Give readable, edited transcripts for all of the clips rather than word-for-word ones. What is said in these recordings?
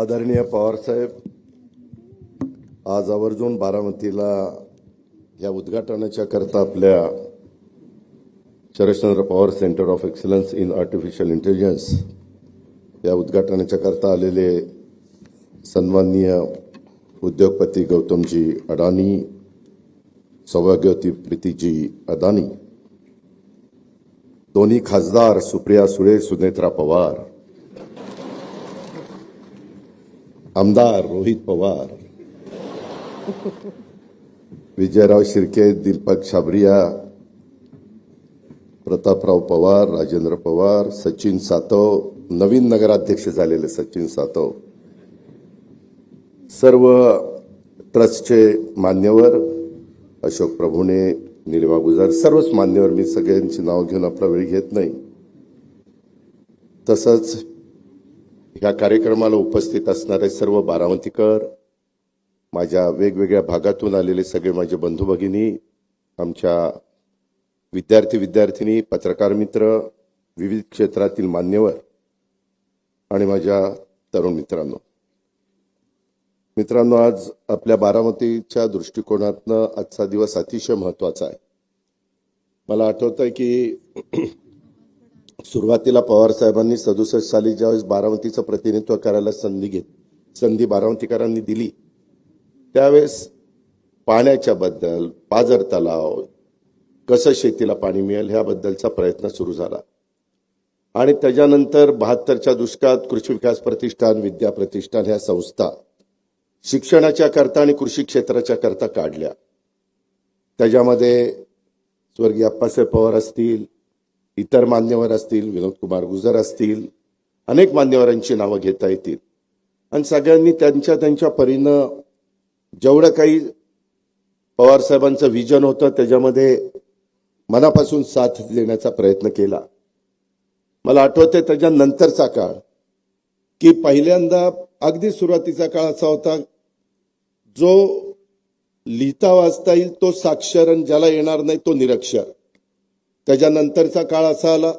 आदरणीय पवार साहेब, आज आवर्जून बारामतीला या उद्घाटनाच्या करता आपल्या Sharadchandra Pawar centre of excellence in artificial intelligence या उद्घाटनाच्या करता आलेले सन्माननीय उद्योगपती गौतमजी अडानी, सौभाग्यवती प्रीतीजी अडानी, दोन्ही खासदार सुप्रिया सुळे, सुनेत्रा पवार, आमदार रोहित पवार, विजयराव शिर्के, दीपक छाबरिया, प्रतापराव पवार, राजेंद्र पवार, सचिन सातव, नवीन नगराध्यक्ष झालेले सचिन सातव, सर्व ट्रस्टचे मान्यवर, अशोक प्रभुणे, निलिमा गुजर, सर्वच मान्यवर, मी सगळ्यांची नाव घेऊन आपला वेळ घेत नाही. तसंच या कार्यक्रमाला उपस्थित असणारे सर्व बारामतीकर, माझ्या वेगवेगळ्या भागातून आलेले सगळे माझे बंधू भगिनी, आमच्या विद्यार्थी पत्रकार मित्र, विविध क्षेत्रातील मान्यवर आणि माझ्या तरुण मित्रांनो, आज आपल्या बारामतीच्या दृष्टिकोनातनं आजचा दिवस अतिशय महत्वाचा आहे. मला आठवतंय की सुरुवातीला पवार साहेबांनी 67 साली ज्यावेळेस बारामतीचं प्रतिनिधित्व करायला संधी बारामतीकरांनी दिली, त्यावेळेस पाण्याच्या बद्दल, पाझर तलाव, कसं शेतीला पाणी मिळेल ह्याबद्दलचा प्रयत्न सुरू झाला. आणि त्याच्यानंतर 72च्या दुष्काळात कृषी विकास प्रतिष्ठान, विद्या प्रतिष्ठान ह्या संस्था शिक्षणाच्या करता आणि कृषी क्षेत्राच्या करता काढल्या. त्याच्यामध्ये स्वर्गीय अप्पासाहेब पवार असतील, इतर मान्यवर असतील, विनोद कुमार गुजर असतील, अनेक मान्यवरांची नावं घेता येतील. आणि सगळ्यांनी त्यांच्या परीनं जेवढं काही पवार साहेबांचं विजन होतं त्याच्यामध्ये मनापासून साथ देण्याचा प्रयत्न केला. मला आठवतंय त्याच्यानंतरचा काळ की पहिल्यांदा अगदी सुरुवातीचा काळ असा होता, जो लिहिता वाचता येईल तो साक्षर आणि ज्याला येणार नाही तो निरक्षर. त्याच्यानंतरचा काळ असा आला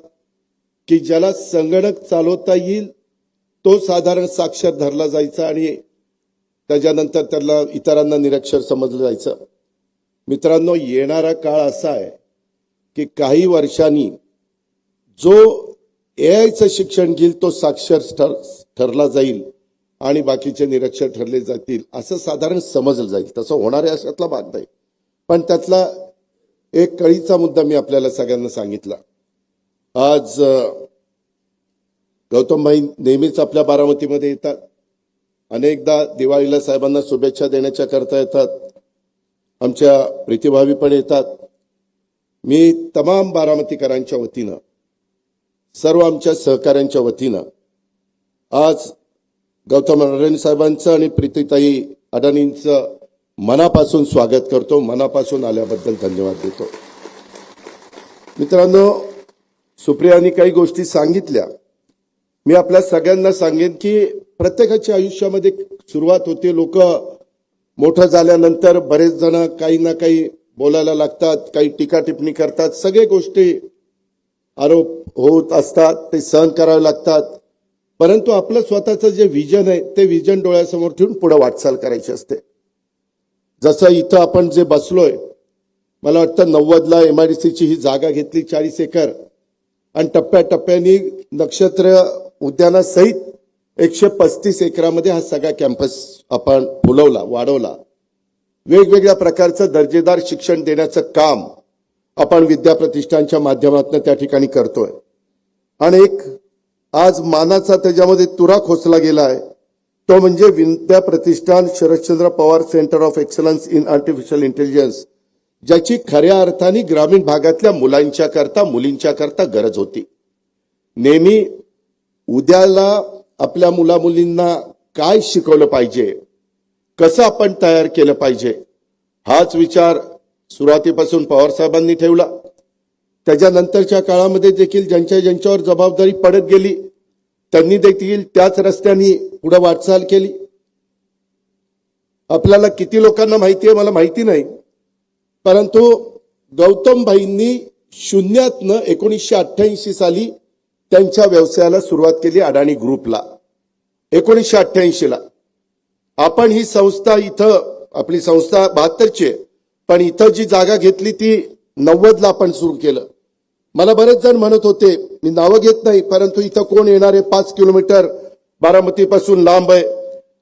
की ज्याला संगणक चालवता येईल तो साधारण साक्षर धरला जायचा आणि त्याच्यानंतर त्याला इतरांना निरक्षर समजलं जायचं. मित्रांनो, येणारा काळ असा आहे की काही वर्षांनी जो एआयचं शिक्षण घेईल तो साक्षर ठरला जाईल आणि बाकीचे निरक्षर ठरले जातील, असं साधारण समजलं जाईल. तसं होणार आहे अशातला भाग नाही. पण त्यातला एक कळीचा मुद्दा मी आपल्याला सगळ्यांना सांगितला. आज गौतमभाई नेहमीच आपल्या बारामतीमध्ये येतात. अनेकदा दिवाळीला साहेबांना शुभेच्छा देण्याच्या करता येतात. आमच्या प्रीतीभावी पण येतात. मी तमाम बारामतीकरांच्या वतीनं, सर्व आमच्या सहकाऱ्यांच्या वतीनं आज गौतम अडानी साहेबांचं आणि प्रीतीताई अडानींचं मनापासून स्वागत करतो. मनापासून आल्याबद्दल धन्यवाद देतो. मित्रांनो, सुप्रियानी काही गोष्टी सांगितल्या. मी आपल्या सगळ्यांना सांगेन की प्रत्येकाच्या आयुष्यामध्ये सुरुवात होते. लोक मोठं झाल्यानंतर बरेच जण काही ना काही बोलायला लागतात, काही टीका टिप्पणी करतात, सगळे गोष्टी आरोप होत असतात, ते सहन करावे लागतात. परंतु आपलं स्वतःचं जे विजन आहे ते विजन डोळ्यासमोर ठेवून पुढे वाटचाल करायची असते. जसं इथं आपण जे बसलोय, मला वाटतं 90ला MIDCची ही जागा घेतली 40 एकर आणि टप्प्याटप्प्याने नक्षत्र उद्यानासहित 135 एकरामध्ये हा सगळा कॅम्पस आपण फुलवला, वाढवला. वेगवेगळ्या प्रकारचं दर्जेदार शिक्षण देण्याचं काम आपण विद्या प्रतिष्ठानच्या माध्यमातून त्या ठिकाणी करतोय. आणि एक आज मानाचा त्याच्यामध्ये तुरा खोचला गेला आहे, तो म्हणजे Vidya Pratishthan Sharadchandra Pawar centre of excellence in artificial intelligence, ज्याची खऱ्या अर्थाने ग्रामीण भागातल्या मुलांच्या करता, मुलींच्या करता गरज होती. नेहमी उद्याला आपल्या मुलामुलींना काय शिकवलं पाहिजे, कसं आपण तयार केलं पाहिजे, हाच विचार सुरुवातीपासून पवार साहेबांनी ठेवला. त्याच्यानंतरच्या काळामध्ये देखील ज्यांच्यावर जबाबदारी पडत गेली त्यांनी देखील त्याच रस्त्याने पुढे वाटचाल केली. आपल्याला किती लोकांना माहिती आहे मला माहिती नाही, परंतु गौतमभाईंनी शून्यातनं 1988 साली त्यांच्या व्यवसायाला सुरुवात केली, अडाणी ग्रुपला. 1988ला आपण ही संस्था इथं, आपली संस्था 72ची आहे, पण इथं जी जागा घेतली ती 90ला आपण सुरू केलं. मला बरेच जण म्हणत होते, मी नावं घेत नाही, परंतु इथं कोण येणार आहे, 5 किलोमीटर बारामतीपासून लांब आहे.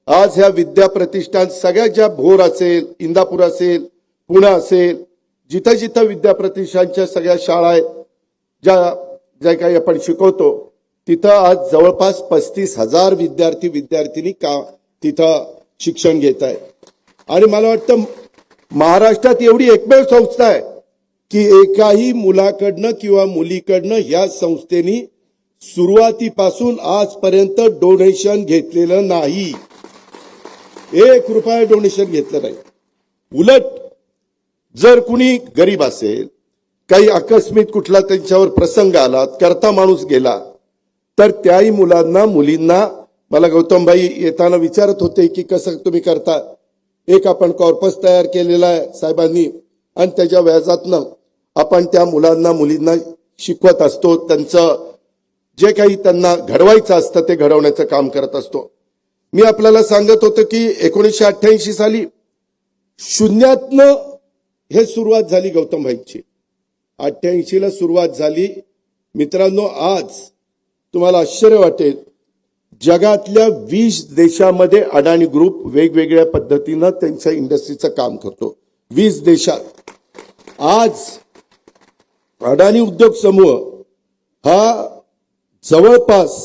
आज ह्या विद्या प्रतिष्ठान सगळ्या ज्या भोर असेल, इंदापूर असेल, पुणे असेल, जिथं जिथं विद्या प्रतिष्ठानच्या सगळ्या शाळा आहेत, ज्या काही आपण शिकवतो, तिथं आज जवळपास 35,000 विद्यार्थिनी तिथं शिक्षण घेत आहेत. आणि मला वाटतं महाराष्ट्रात एवढी एकमेव संस्था आहे की एकाही मुलाकडनं किंवा मुलीकडनं या संस्थेनी सुरुवातीपासून आजपर्यंत डोनेशन घेतलेलं नाही. 1 रुपया डोनेशन घेतलं नाही. उलट जर कुणी गरीब असेल, काही आकस्मिक कुठला त्यांच्यावर प्रसंग आला, करता माणूस गेला, तर त्याही मुलांना मुलींना मला गौतमभाई येताना विचारत होते की कसं तुम्ही करता. एक आपण कॉर्पस तयार केलेला आहे साहेबांनी, आणि त्याच्या व्याजातनं आपण त्या मुलांना मुलींना शिकवत असतो. त्यांचं जे काही त्यांना घडवायचं असतं ते घडवण्याचं काम करत असतो. मी आपल्याला सांगत होतो की 1988 साली शून्यातनं हे सुरुवात झाली गौतमभाईची. 88ला सुरुवात झाली. मित्रांनो, आज तुम्हाला आश्चर्य वाटेल, जगातल्या 20 देशामध्ये अडाणी ग्रुप वेगवेगळ्या पद्धतीनं त्यांच्या इंडस्ट्रीचं काम करतो. 20 देशात आज अडाणी उद्योग समूह हा जवळपास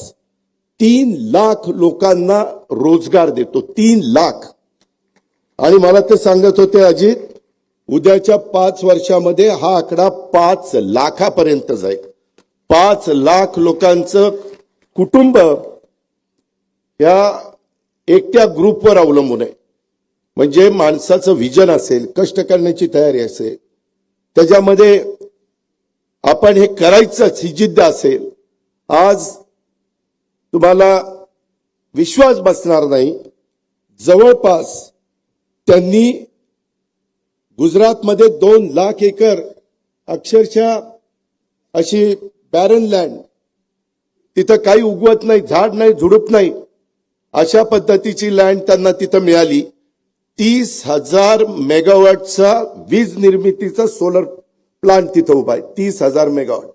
3 लाख लोकांना रोजगार देतो. 3 लाख. आणि मला ते सांगत होते अजित, उद्याच्या 5 वर्षामध्ये हा आकडा 5 लाखापर्यंत जाईल. 5 लाख लोकांचं कुटुंब या एकट्या ग्रुपवर अवलंबून आहे. म्हणजे माणसाचं विजन असेल, कष्ट करण्याची तयारी असेल, त्याच्यामध्ये आपण हे करायचंच ही जिद्द असेल, आज तुम्हाला विश्वास बसणार नाही, जवळपास त्यांनी गुजरातमध्ये 2 लाख एकर अक्षरशः अशी बॅरन लँड, तिथं काही उगवत नाही, झाड नाही, झुडूप नाही, अशा पद्धतीची लँड त्यांना तिथं मिळाली. 30,000 मेगावॉटचा वीज निर्मितीचा सोलर प्लांट तिथं उभा आहे. 30,000 मेगावॉट.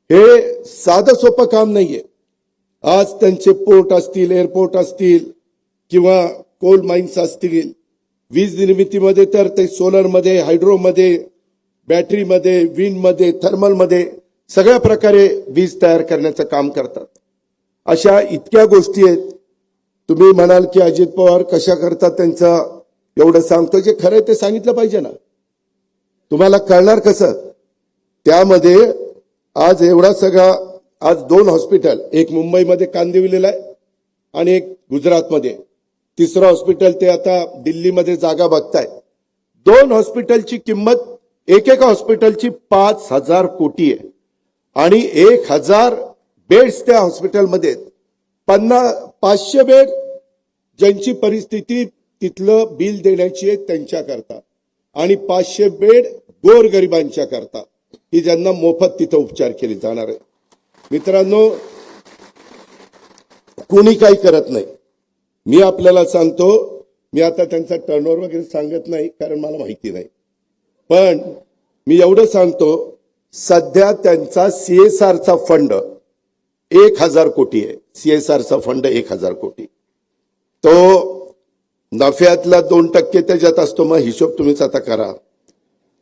हे साधं सोपं काम नाहीये. आज त्यांचे पोर्ट असतील, एअरपोर्ट असतील किंवा कोल माइन्स असतील, वीज निर्मितीमध्ये तर ते सोलरमध्ये, हायड्रोमध्ये, बॅटरीमध्ये, विंडमध्ये, थर्मलमध्ये सगळ्या प्रकारे वीज तयार करण्याचं काम करतात. अशा इतक्या गोष्टी आहेत. तुम्ही म्हणाल की अजित पवार कशा करतात, त्यांचं एवढं सांगतो, जे खरं ते सांगितलं पाहिजे ना. तुम्हाला कळणार कसं? त्यामध्ये आज एवढा सगळा, आज 2 हॉस्पिटल, एक मुंबईमध्ये कांदिवलीला आहे आणि एक गुजरातमध्ये, 3रं हॉस्पिटल ते आता दिल्लीमध्ये जागा बघताय. 2 हॉस्पिटलची किंमत, एकेका हॉस्पिटलची 5,000 कोटी आहे आणि 1,000 बेड्स त्या हॉस्पिटलमध्ये. 500 बेड ज्यांची परिस्थिती तिथलं बिल देण्याची आहे त्यांच्याकरता, आणि 500 बेड गोरगरिबांच्या करता की ज्यांना मोफत तिथं उपचार केले जाणार आहे. मित्रांनो, कोणी काही करत नाही. मी आपल्याला सांगतो, मी आता त्यांचा टर्नओव्हर वगैरे सांगत नाही कारण मला माहिती नाही, पण मी एवढं सांगतो, सध्या त्यांचा CSRचा फंड 1,000 कोटी आहे. CSRचा फंड 1,000 कोटी. तो नफ्यातला 2% त्याच्यात असतो. मग हिशोब तुम्हीच आता करा.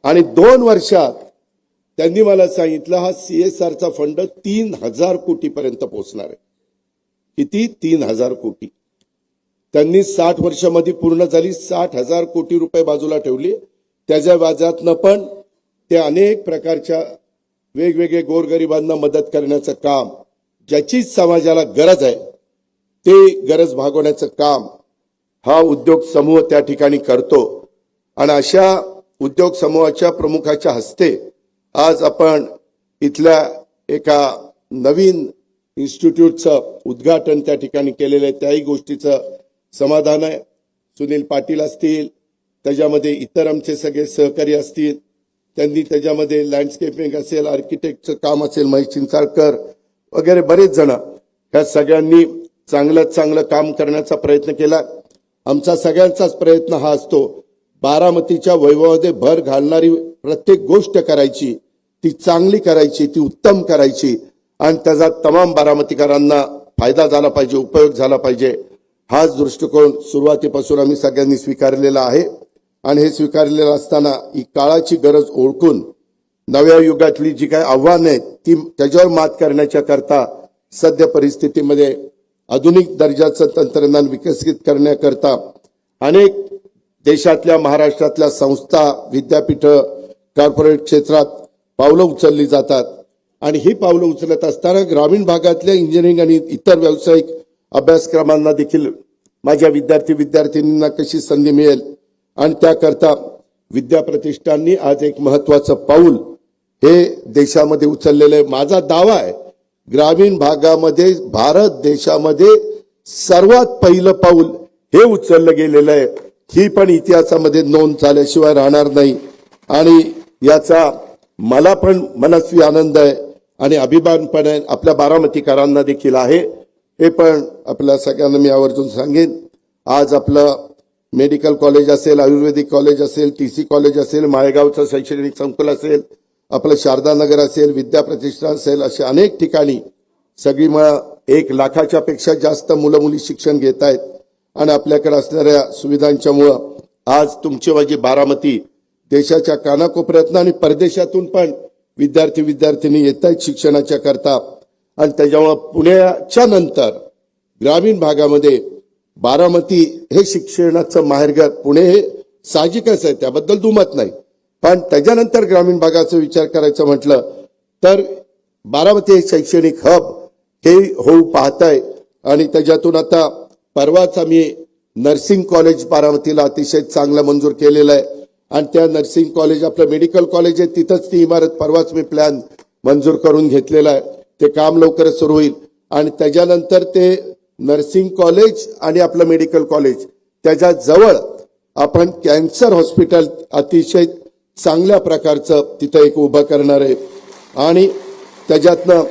आणि 2 वर्षात त्यांनी मला सांगितलं हा CSRचा फंड 3,000 कोटीपर्यंत पोहोचणार आहे. किती? 3,000 कोटी. त्यांनी 60 वर्षामध्ये पूर्ण झाली. 60,000 कोटी रुपये बाजूला ठेवले. त्याच्या व्याजातनं पण ते अनेक प्रकारच्या वेगवेगळे गोरगरिबांना मदत करण्याचं काम, ज्याची समाजाला गरज आहे ते गरज भागवण्याचं काम हा उद्योग समूह त्या ठिकाणी करतो. आणि अशा उद्योग समूहाच्या प्रमुखाच्या हस्ते आज आपण इथल्या एका नवीन इन्स्टिट्यूटचं उद्घाटन त्या ठिकाणी केलेलं आहे. त्याही गोष्टीचं समाधान आहे. सुनील पाटील असतील, त्याच्यामध्ये इतर आमचे सगळे सहकारी असतील, त्यांनी त्याच्यामध्ये लँडस्केपिंग असेल, आर्किटेक्टचं काम असेल, महेश चिंचाळकर वगैरे बरेच जण, ह्या सगळ्यांनी चांगल्यात चांगलं काम करण्याचा प्रयत्न केला. आमचा सगळ्यांचाच प्रयत्न हा असतो, बारामतीच्या वैभवामध्ये भर घालणारी प्रत्येक गोष्ट करायची, ती चांगली करायची, ती उत्तम करायची आणि त्याचा तमाम बारामतीकरांना फायदा झाला पाहिजे, उपयोग झाला पाहिजे. हाच दृष्टिकोन सुरुवातीपासून आम्ही सगळ्यांनी स्वीकारलेला आहे. आणि हे स्वीकारलेलं असताना ही काळाची गरज ओळखून नव्या युगातली जी काही आव्हानं आहेत ती त्याच्यावर मात करण्याच्या करता सध्या परिस्थितीमध्ये आधुनिक दर्जाचं तंत्रज्ञान विकसित करण्याकरता अनेक देशातल्या, महाराष्ट्रातल्या संस्था, विद्यापीठं, कॉर्पोरेट क्षेत्रात पावलं उचलली जातात. आणि ही पावलं उचलत असताना ग्रामीण भागातल्या इंजिनिअरिंग आणि इतर व्यावसायिक अभ्यासक्रमांना देखील माझ्या विद्यार्थ्यांना कशी संधी मिळेल आणि त्याकरता विद्याप्रतिष्ठाननी आज एक महत्वाचं पाऊल हे देशामध्ये उचललेलं आहे. माझा दावा आहे, ग्रामीण भागामध्ये भारत देशामध्ये सर्वात पहिलं पाऊल हे उचललं गेलेलं आहे. ही पण इतिहासामध्ये नोंद झाल्याशिवाय राहणार नाही. आणि याचा मला पण मनस्वी आनंद आहे आणि अभिमान पण आहे, आपल्या बारामतीकरांना देखील आहे. हे पण आपल्या सगळ्यांना मी आवर्जून सांगेन. आज आपलं मेडिकल कॉलेज असेल, आयुर्वेदिक कॉलेज असेल, टीसी कॉलेज असेल, माळेगावचं शैक्षणिक संकुल असेल, आपलं शारदानगर असेल, विद्याप्रतिष्ठान असेल, असे अनेक ठिकाणी सगळी 1 लाखाच्या पेक्षा जास्त मुलं मुली शिक्षण घेत आहेत. आणि आपल्याकडे असणाऱ्या सुविधांच्यामुळं आज तुमची माझी बारामती देशाच्या कानाकोपऱ्यातनं आणि परदेशातून पण विद्यार्थी येत आहेत शिक्षणाच्या करता. आणि त्याच्यामुळं पुण्याच्या नंतर ग्रामीण भागामध्ये बारामती हे शिक्षणाचं माहेरघर. पुणे हे साहजिकच आहे, त्याबद्दल दुमत नाही. पण त्याच्यानंतर ग्रामीण भागाचा विचार करायचं म्हटलं तर बारामती हे शैक्षणिक हब हे होऊ पाहत आहे. आणि त्याच्यातून आता परवाच आम्ही नर्सिंग कॉलेज बारामतीला अतिशय चांगलं मंजूर केलेलं आहे. आणि त्या नर्सिंग कॉलेज, आपलं मेडिकल कॉलेज आहे, तिथंच ती इमारत परवाच मी प्लॅन मंजूर करून घेतलेला आहे. ते काम लवकरच सुरू होईल. आणि त्याच्यानंतर ते नर्सिंग कॉलेज आणि आपलं मेडिकल कॉलेज त्याच्या जवळ आपण कॅन्सर हॉस्पिटल अतिशय चांगल्या प्रकारचं तिथं एक उभं करणार आहे. आणि त्याच्यातनं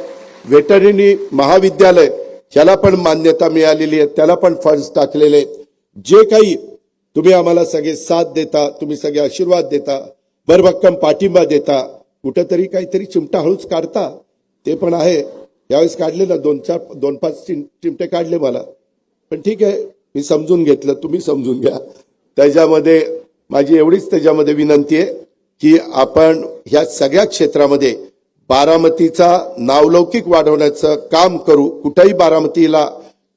वेटरनरी महाविद्यालय ह्याला पण मान्यता मिळालेली आहे, त्याला पण फंड्स टाकलेले आहेत. जे काही तुम्ही आम्हाला सगळे साथ देता, तुम्ही सगळे आशीर्वाद देता, भरभक्कम पाठिंबा देता, कुठंतरी काहीतरी चिमटा हळूच काढता, ते पण आहे. यावेळेस काढले ना 2-5 चिमटे काढले मला, पण ठीक आहे, मी समजून घेतलं, तुम्ही समजून घ्या. त्याच्यामध्ये माझी एवढीच त्याच्यामध्ये विनंती आहे की आपण ह्या सगळ्या क्षेत्रामध्ये बारामतीचा नावलौकिक वाढवण्याचं काम करू. कुठेही बारामतीला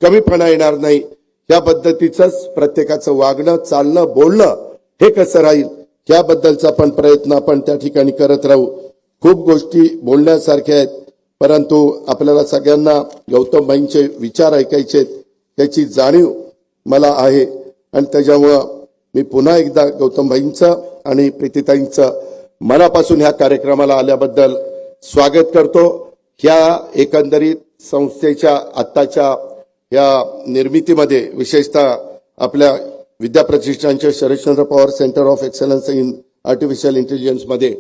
कमीपणा येणार नाही, या पद्धतीचंच प्रत्येकाचं वागणं, चालणं, बोलणं हे कसं राहील याबद्दलचा पण प्रयत्न आपण त्या ठिकाणी करत राहू. खूप गोष्टी बोलण्यासारख्या आहेत, परंतु आपल्याला सगळ्यांना गौतम भाईंचे विचार ऐकायचे, त्याची जाणीव मला आहे. आणि त्याच्यामुळं मी पुन्हा एकदा गौतम भाईंचं आणि प्रीतीताईंचं मनापासून ह्या कार्यक्रमाला आल्याबद्दल स्वागत करतो. ह्या एकंदरीत संस्थेच्या आत्ताच्या या निर्मितीमध्ये विशेषतः आपल्या विद्याप्रतिष्ठानच्या Sharadchandra Pawar centre of excellence in artificial इंटेलिजन्समध्ये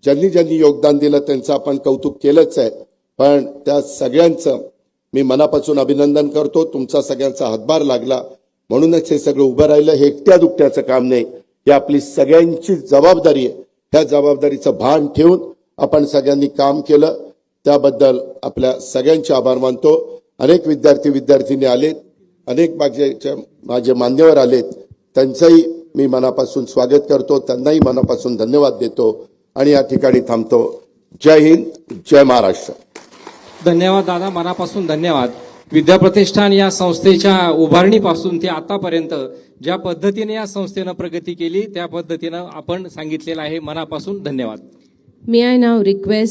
ज्यांनी योगदान दिलं त्यांचं आपण कौतुक केलंच आहे. पण त्या सगळ्यांचं मी मनापासून अभिनंदन करतो. तुमचा सगळ्यांचा हातभार लागला म्हणूनच हे सगळं उभं राहिलं. हे एकट्या दुकट्याचं काम नाही, ही आपली सगळ्यांची जबाबदारी आहे. ह्या जबाबदारीचं भान ठेवून आपण सगळ्यांनी काम केलं, त्याबद्दल आपल्या सगळ्यांचे आभार मानतो. अनेक विद्यार्थी आलेत, अनेक माझे मान्यवर आलेत, त्यांचंही मी मनापासून स्वागत करतो, त्यांनाही मनापासून धन्यवाद देतो आणि या ठिकाणी थांबतो. जय हिंद, जय महाराष्ट्र. धन्यवाद दादा, मनापासून धन्यवाद. विद्याप्रतिष्ठान या संस्थेच्या उभारणीपासून ते आतापर्यंत ज्या पद्धतीने या संस्थेनं प्रगती केली त्या पद्धतीनं आपण सांगितलेलं आहे. मनापासून धन्यवाद. May I now request